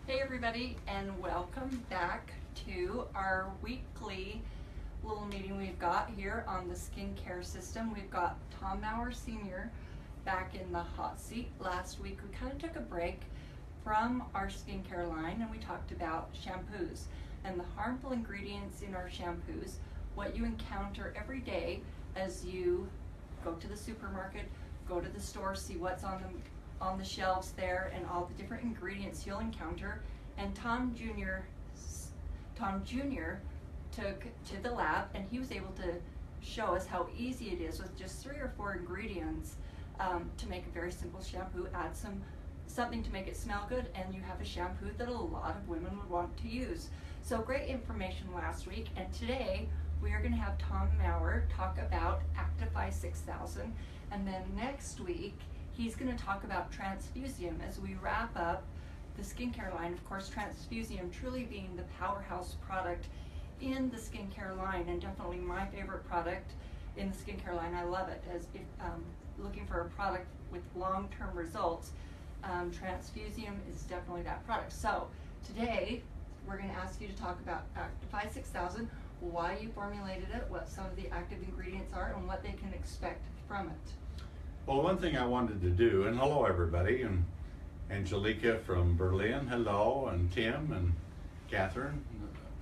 Hey everybody, and welcome back to our weekly little meeting we've got here on the skincare system. We've got Tom Mower Sr. back in the hot seat. Last week we kind of took a break from our skincare line and we talked about shampoos and the harmful ingredients in our shampoos, what you encounter every day as you go to the supermarket, go to the store, see what's on the shelves there and all the different ingredients you'll encounter. And Tom Jr. took to the lab and he was able to show us how easy it is with just 3 or 4 ingredients to make a very simple shampoo. Add something to make it smell good and you have a shampoo that a lot of women would want to use. So great information last week, and today we are going to have Tom Mower talk about Actify 6000, and then next week he's going to talk about Transfusium as we wrap up the skincare line. Of course, Transfusium truly being the powerhouse product in the skincare line, and definitely my favorite product in the skincare line. I love it. As if looking for a product with long-term results, Transfusium is definitely that product. So today we're going to ask you to talk about Actify 6000, why you formulated it, what some of the active ingredients are, and what they can expect from it. Well, one thing I wanted to do, and hello everybody, and Angelica from Berlin, hello, and Tim and Catherine,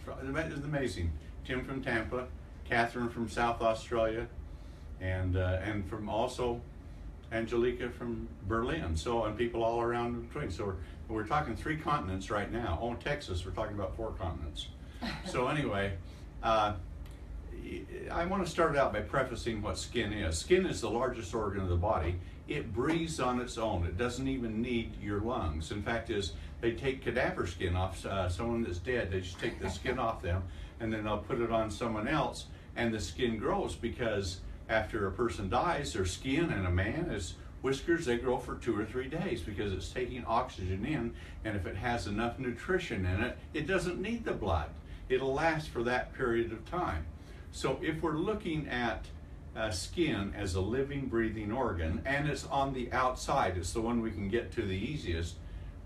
it's amazing. Tim from Tampa, Catherine from South Australia, and from also Angelica from Berlin. So, and people all around in between. So we're talking 3 continents right now. Oh, Texas, we're talking about 4 continents. So anyway, I want to start out by prefacing what skin is. Skin is the largest organ of the body. It breathes on its own. It doesn't even need your lungs. In fact, they take cadaver skin off someone that's dead. They just take the skin off them and then they'll put it on someone else, and the skin grows, because after a person dies, their skin, and a man is whiskers, they grow for 2 or 3 days because it's taking oxygen in, and if it has enough nutrition in it, it doesn't need the blood. It'll last for that period of time. So if we're looking at skin as a living, breathing organ, and it's on the outside, it's the one we can get to the easiest,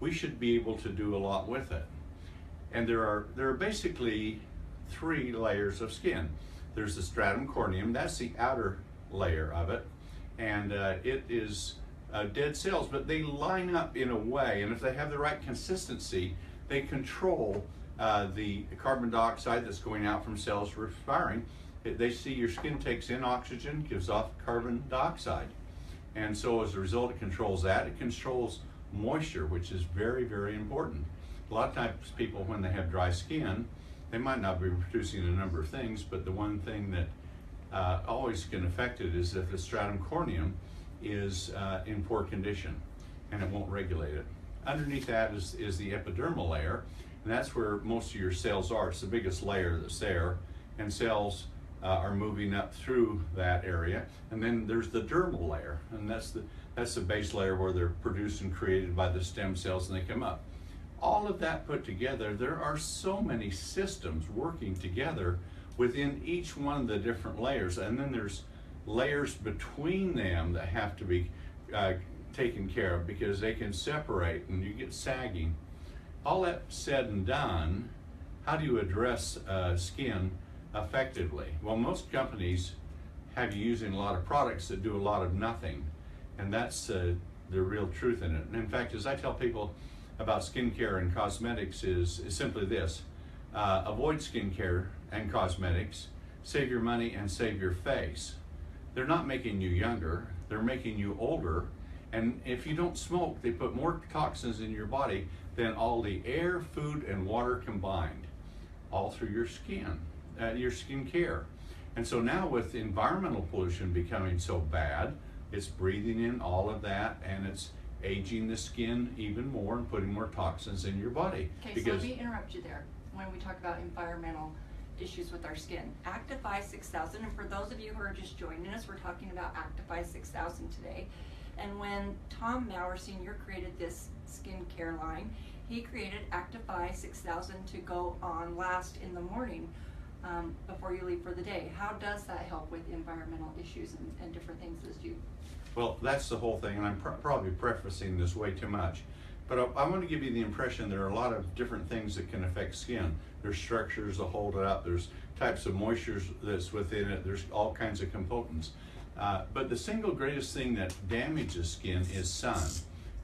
we should be able to do a lot with it. And there are basically 3 layers of skin. There's the stratum corneum, that's the outer layer of it, and it is dead cells, but they line up in a way, and if they have the right consistency, they control the carbon dioxide that's going out from cells respiring. They see your skin takes in oxygen, gives off carbon dioxide. And so as a result, it controls that. It controls moisture, which is very, very important. A lot of times people, when they have dry skin, they might not be producing a number of things, but the one thing that always can affect it is if the stratum corneum is in poor condition, and it won't regulate it. Underneath that is the epidermal layer, and that's where most of your cells are. It's the biggest layer that's there, and cells are moving up through that area. And then there's the dermal layer, and that's the base layer where they're produced and created by the stem cells and they come up. All of that put together, there are so many systems working together within each one of the different layers, and then there's layers between them that have to be taken care of because they can separate and you get sagging. All that said and done, how do you address skin effectively? Well, most companies have you using a lot of products that do a lot of nothing, and that's the real truth in it. And in fact, as I tell people about skincare and cosmetics is simply this: avoid skincare and cosmetics, save your money and save your face. They're not making you younger, they're making you older. And if you don't smoke, they put more toxins in your body than all the air, food, and water combined, all through your skin, your skincare. And so now with environmental pollution becoming so bad, it's breathing in all of that, and it's aging the skin even more and putting more toxins in your body. Okay, so let me interrupt you there when we talk about environmental issues with our skin. Actify 6000, and for those of you who are just joining us, we're talking about Actify 6000 today. And when Tom Mower Sr. created this skincare line, he created Actify 6000 to go on last in the morning before you leave for the day. How does that help with environmental issues and different things as you? Well, that's the whole thing, and I'm probably prefacing this way too much. But I want to give you the impression there are a lot of different things that can affect skin. There's structures that hold it up, there's types of moisture that's within it, there's all kinds of components. But the single greatest thing that damages skin is sun.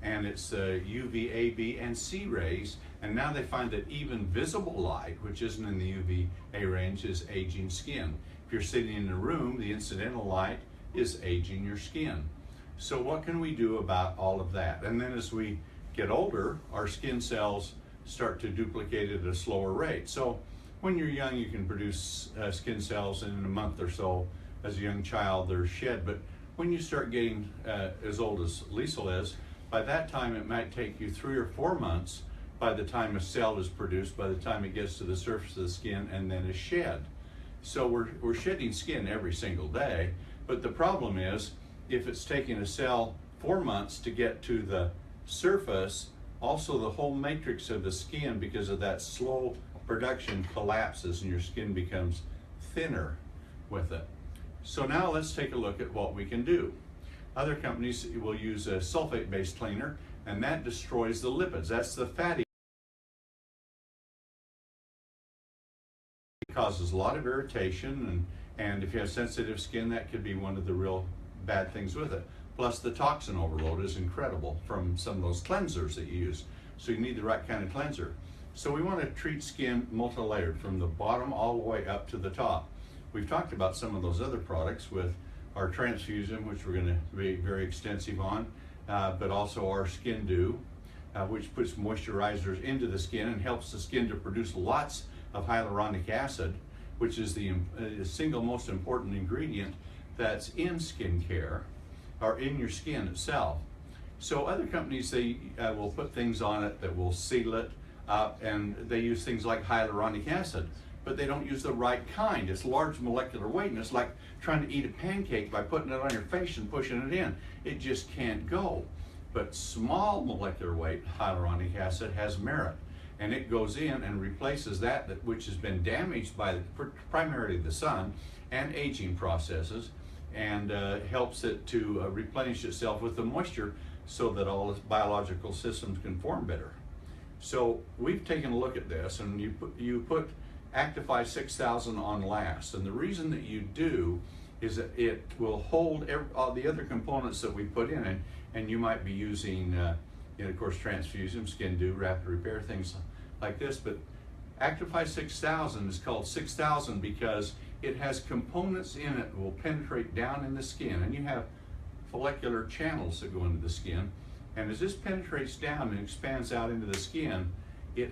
And it's UV, A, B, and C rays. And now they find that even visible light, which isn't in the UVA range, is aging skin. If you're sitting in a room, the incidental light is aging your skin. So what can we do about all of that? And then as we get older, our skin cells start to duplicate at a slower rate. So when you're young, you can produce skin cells, and in a month or so, as a young child, they're shed. But when you start getting as old as Leisel is, by that time it might take you 3 or 4 months by the time a cell is produced, by the time it gets to the surface of the skin and then is shed. So we're shedding skin every single day, but the problem is if it's taking a cell 4 months to get to the surface, also the whole matrix of the skin, because of that slow production, collapses and your skin becomes thinner with it. So now let's take a look at what we can do. Other companies will use a sulfate-based cleaner, and that destroys the lipids. That's the fatty. It causes a lot of irritation, and if you have sensitive skin, that could be one of the real bad things with it. Plus the toxin overload is incredible from some of those cleansers that you use. So you need the right kind of cleanser. So we want to treat skin multi-layered from the bottom all the way up to the top. We've talked about some of those other products with our transfusion, which we're going to be very extensive on, but also our Skin Dew, which puts moisturizers into the skin and helps the skin to produce lots of hyaluronic acid, which is the single most important ingredient that's in skincare, or in your skin itself. So other companies, they will put things on it that will seal it up, and they use things like hyaluronic acid, but they don't use the right kind. It's large molecular weight, and it's like trying to eat a pancake by putting it on your face and pushing it in. It just can't go. But small molecular weight hyaluronic acid has merit, and it goes in and replaces that which has been damaged by primarily the sun and aging processes, and helps it to replenish itself with the moisture so that all its biological systems can form better. So we've taken a look at this, and you put Actify 6000 on last, and the reason that you do is that it will hold all the other components that we put in, and you might be using, of course, transfusion, Skin Dew, rapid repair, things like this, but Actify 6000 is called 6000 because it has components in it that will penetrate down in the skin, and you have follicular channels that go into the skin, and as this penetrates down and expands out into the skin, it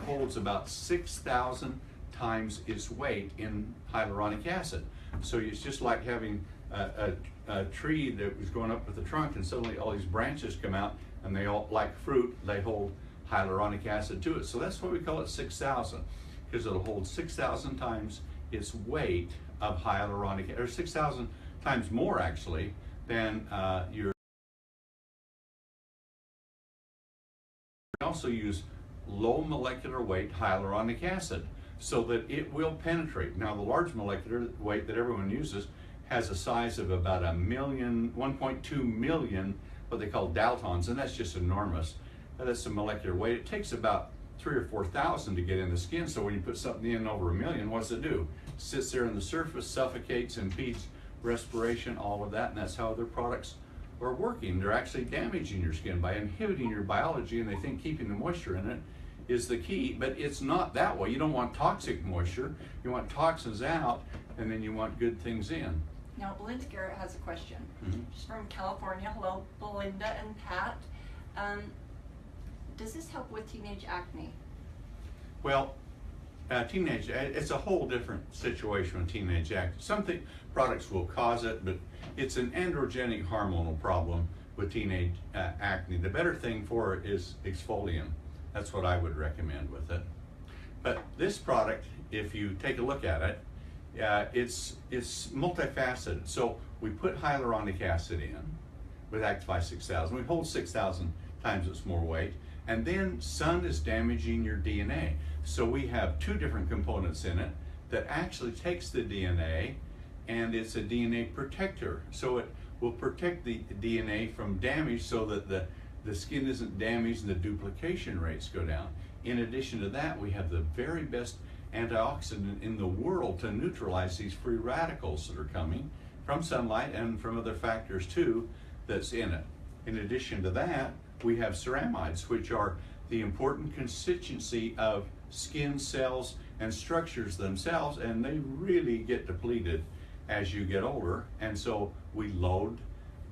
holds about 6,000 times its weight in hyaluronic acid. So it's just like having a tree that was going up with the trunk, and suddenly all these branches come out, and they all, like fruit, they hold hyaluronic acid to it. So that's why we call it 6,000, because it'll hold 6,000 times its weight of hyaluronic, or 6,000 times more actually than your. We also use low molecular weight hyaluronic acid so that it will penetrate. Now the large molecular weight that everyone uses has a size of about 1.2 million, what they call daltons, and that's just enormous. That's the molecular weight. It takes about 3,000 or 4,000 to get in the skin, so when you put something in over 1 million, what does it do? It sits there on the surface, suffocates, impedes respiration, all of that, and that's how their products are working. They're actually damaging your skin by inhibiting your biology, and they think keeping the moisture in it is the key, but it's not that way. You don't want toxic moisture. You want toxins out, and then you want good things in. Now, Belinda Garrett has a question. Mm-hmm. She's from California. Hello, Belinda and Pat. Does this help with teenage acne? Well, it's a whole different situation with teenage acne. Some products will cause it, but it's an androgenic hormonal problem with teenage acne. The better thing for it is exfoliant. That's what I would recommend with it. But this product, if you take a look at it, it's multifaceted. So we put hyaluronic acid in with Actify 6000. We hold 6,000 times its more weight. And then sun is damaging your DNA. So we have 2 different components in it that actually takes the DNA, and it's a DNA protector. So it will protect the DNA from damage so that the skin isn't damaged and the duplication rates go down. In addition to that, we have the very best antioxidant in the world to neutralize these free radicals that are coming from sunlight and from other factors too that's in it. In addition to that, we have ceramides, which are the important constituency of skin cells and structures themselves, and they really get depleted as you get older. And so we load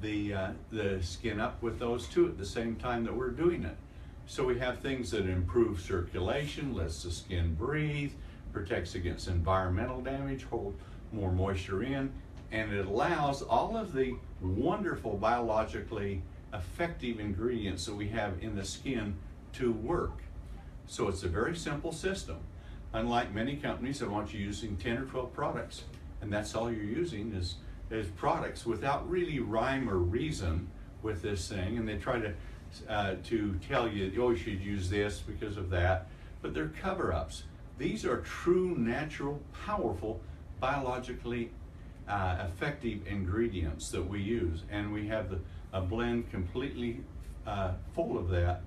the skin up with those too at the same time that we're doing it. So we have things that improve circulation, lets the skin breathe, protects against environmental damage, hold more moisture in, and it allows all of the wonderful biologically effective ingredients that we have in the skin to work. So it's a very simple system. Unlike many companies that want you using 10 or 12 products, and that's all you're using is products without really rhyme or reason with this thing, and they try to tell you, oh, you should use this because of that, but they're cover-ups. These are true, natural, powerful, biologically effective ingredients that we use, and we have a blend completely full of that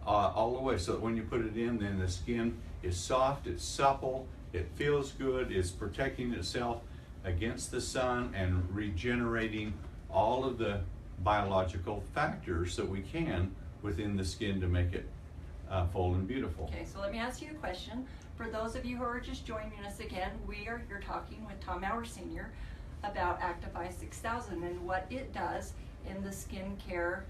all the way, so that when you put it in, then the skin is soft, it's supple, it feels good, it's protecting itself against the sun and regenerating all of the biological factors that we can within the skin to make it full and beautiful. Okay, so let me ask you a question. For those of you who are just joining us again, we are here talking with Tom Mower Sr. about Actify 6000 and what it does in the skincare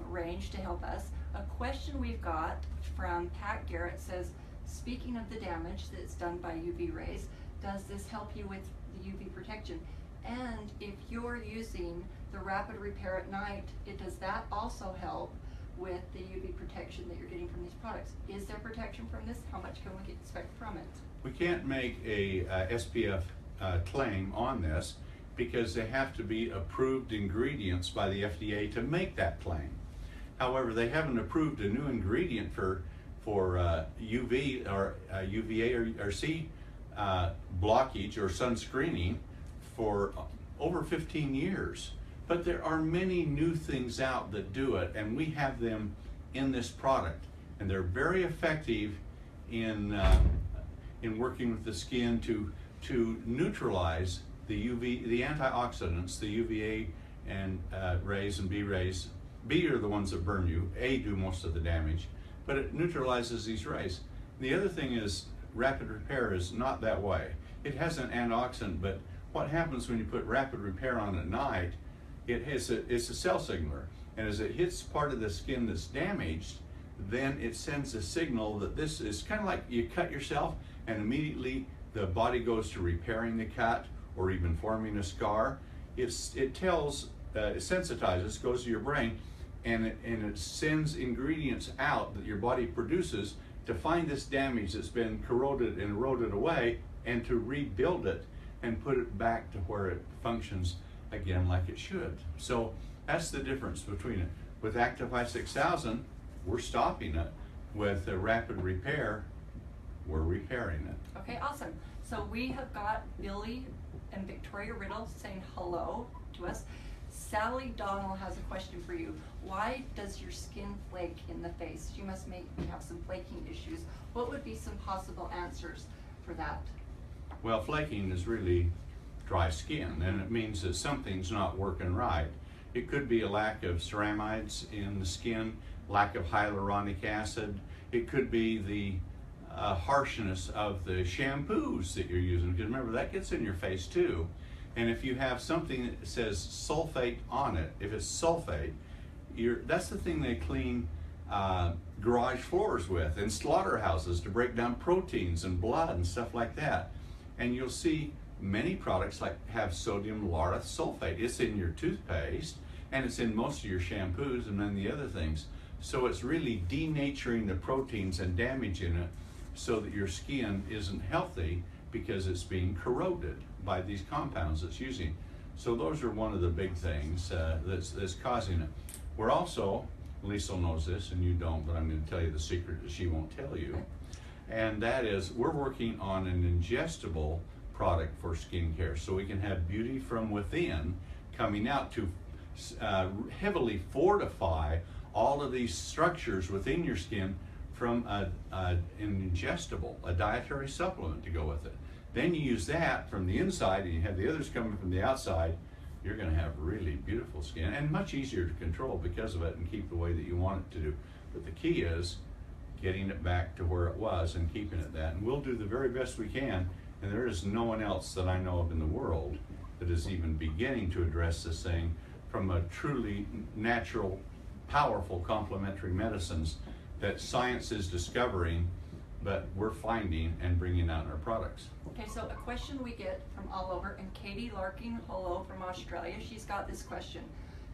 range to help us. A question we've got from Pat Garrett says, speaking of the damage that's done by UV rays, does this help you with the UV protection? And if you're using the rapid repair at night, does that also help with the UV protection that you're getting from these products? Is there protection from this? How much can we expect from it? We can't make a SPF claim on this because they have to be approved ingredients by the FDA to make that claim. However, they haven't approved a new ingredient for UV or UVA or C blockage or sunscreening for over 15 years. But there are many new things out that do it, and we have them in this product, and they're very effective in working with the skin to neutralize the UV, the antioxidants, the UVA and rays and B rays. B are the ones that burn you. A do most of the damage, but it neutralizes these rays. The other thing is rapid repair is not that way. It has an antioxidant, but what happens when you put rapid repair on at night, it's a cell signaler, and as it hits part of the skin that's damaged, then it sends a signal that this is kind of like you cut yourself and immediately the body goes to repairing the cut or even forming a scar. It sensitizes, goes to your brain, and it sends ingredients out that your body produces to find this damage that's been corroded and eroded away and to rebuild it and put it back to where it functions again like it should. So that's the difference between it. With Actify 6000, we're stopping it. With a rapid repair, we're repairing it. Okay, awesome. So we have got Billy and Victoria Riddle saying hello to us. Sally Donnell has a question for you. Why does your skin flake in the face? You must have some flaking issues. What would be some possible answers for that? Well, flaking is really dry skin, and it means that something's not working right. It could be a lack of ceramides in the skin, lack of hyaluronic acid. It could be the harshness of the shampoos that you're using, because remember, that gets in your face too. And if you have something that says sulfate on it, if it's sulfate, that's the thing they clean garage floors with and slaughterhouses to break down proteins and blood and stuff like that. And you'll see many products have sodium lauryl sulfate. It's in your toothpaste and it's in most of your shampoos and then the other things. So it's really denaturing the proteins and damaging it so that your skin isn't healthy because it's being corroded by these compounds it's using. So those are one of the big things that's causing it. We're also, Leisel knows this and you don't, but I'm going to tell you the secret that she won't tell you. And that is, we're working on an ingestible product for skincare so we can have beauty from within coming out to heavily fortify all of these structures within your skin from an ingestible, a dietary supplement to go with it. Then you use that from the inside and you have the others coming from the outside, you're gonna have really beautiful skin and much easier to control because of it and keep the way that you want it to do. But the key is getting it back to where it was and keeping it that. And we'll do the very best we can, and there is no one else that I know of in the world that is even beginning to address this thing from a truly natural, powerful complementary medicines that science is discovering, but we're finding and bringing out in our products. Okay, so a question we get from all over, and Katie Larkin, hello from Australia, she's got this question,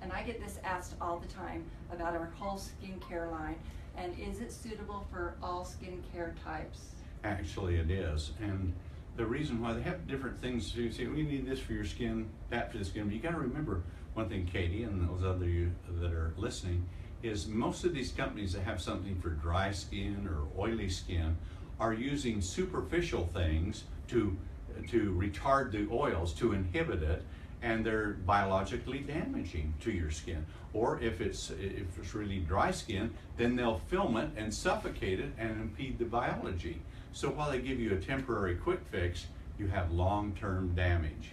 and I get this asked all the time about our whole skincare line, and is it suitable for all skincare types? Actually it is, and the reason why they have different things, you say, we need this for your skin, that for the skin, but you gotta remember one thing, Katie, and those other you that are listening, is most of these companies that have something for dry skin or oily skin are using superficial things to retard the oils, to inhibit it, and they're biologically damaging to your skin. Or if it's really dry skin, then they'll film it and suffocate it and impede the biology. So while they give you a temporary quick fix, you have long-term damage.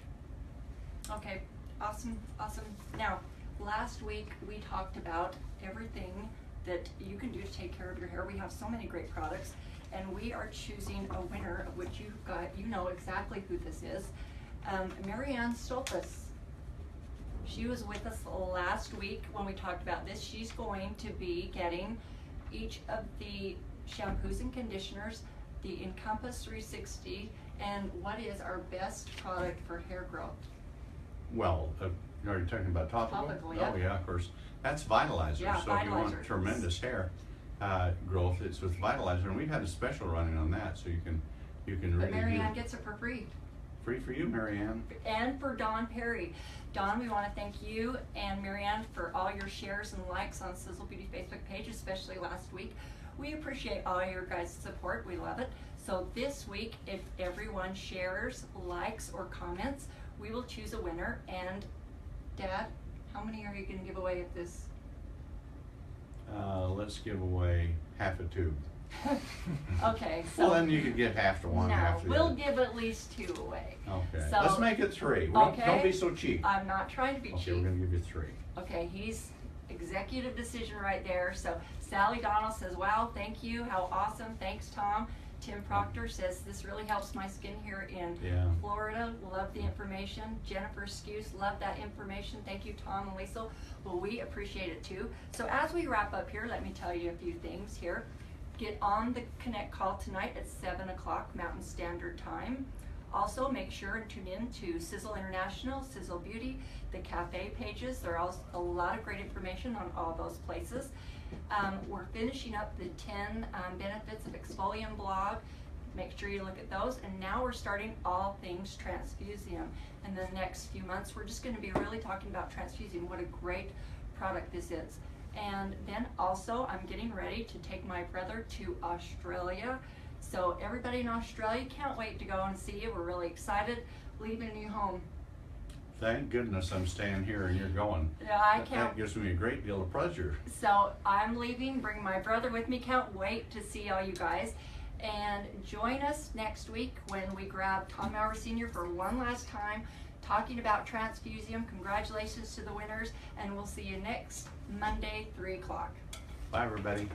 Okay, awesome, awesome. Now, last week we talked about everything that you can do to take care of your hair. We have so many great products, and we are choosing a winner, of which you've got, you know exactly who this is. Marianne Stolpus. She was with us last week when we talked about this. She's going to be getting each of the shampoos and conditioners, the Encompass 360, and what is our best product for hair growth? Well, are you talking about topical? Topical, yeah. Oh yeah, of course. That's Vitalizer. Yeah, so if you want Vitalizer. tremendous hair growth, it's with Vitalizer, and we've had a special running on that, so you can But really Marianne gets it for free. free for you, Marianne. And for Dawn Perry. Dawn, we want to thank you and Marianne for all your shares and likes on Sizzle Beauty Facebook page, especially last week. We appreciate all your guys' support. We love it. So this week, if everyone shares, likes, or comments, we will choose a winner. And Dad, how many are you going to give away of this? Let's give away half a tube. Okay, so Well, then you could get half to one, no, half to the we'll other. give at least 2 away. Okay, So- let's make it 3. Okay. Don't be so cheap. I'm not trying to be Okay, cheap. we're gonna give you 3. Okay, he's executive decision right there. So Sally Donald says, wow, thank you, how awesome, thanks Tom. Tim Proctor says, this really helps my skin here in Yeah. Florida, love the information. Jennifer Skuse, love that information. Thank you, Tom and Leisel. Well, we appreciate it too. So as we wrap up here, let me tell you a few things here. Get on the Connect call tonight at 7 o'clock Mountain Standard Time. Also, make sure and tune in to Sizzle International, Sizzle Beauty, the cafe pages. There are a lot of great information on all those places. We're finishing up the 10 benefits of exfolium blog. Make sure you look at those. And now we're starting all things Transfusium. In the next few months, we're just going to be really talking about Transfusium, what a great product this is. And then also, I'm getting ready to take my brother to Australia. So everybody in Australia, can't wait to go and see you. We're really excited, leaving a new home. Thank goodness I'm staying here and you're going. Yeah, I That can't. gives me a great deal of pleasure. So I'm leaving, bring my brother with me. Can't wait to see all you guys. And join us next week when we grab Tom Mower Sr. for one last time, talking about Transfusium. Congratulations to the winners, and we'll see you next Monday, 3 o'clock. Bye, everybody.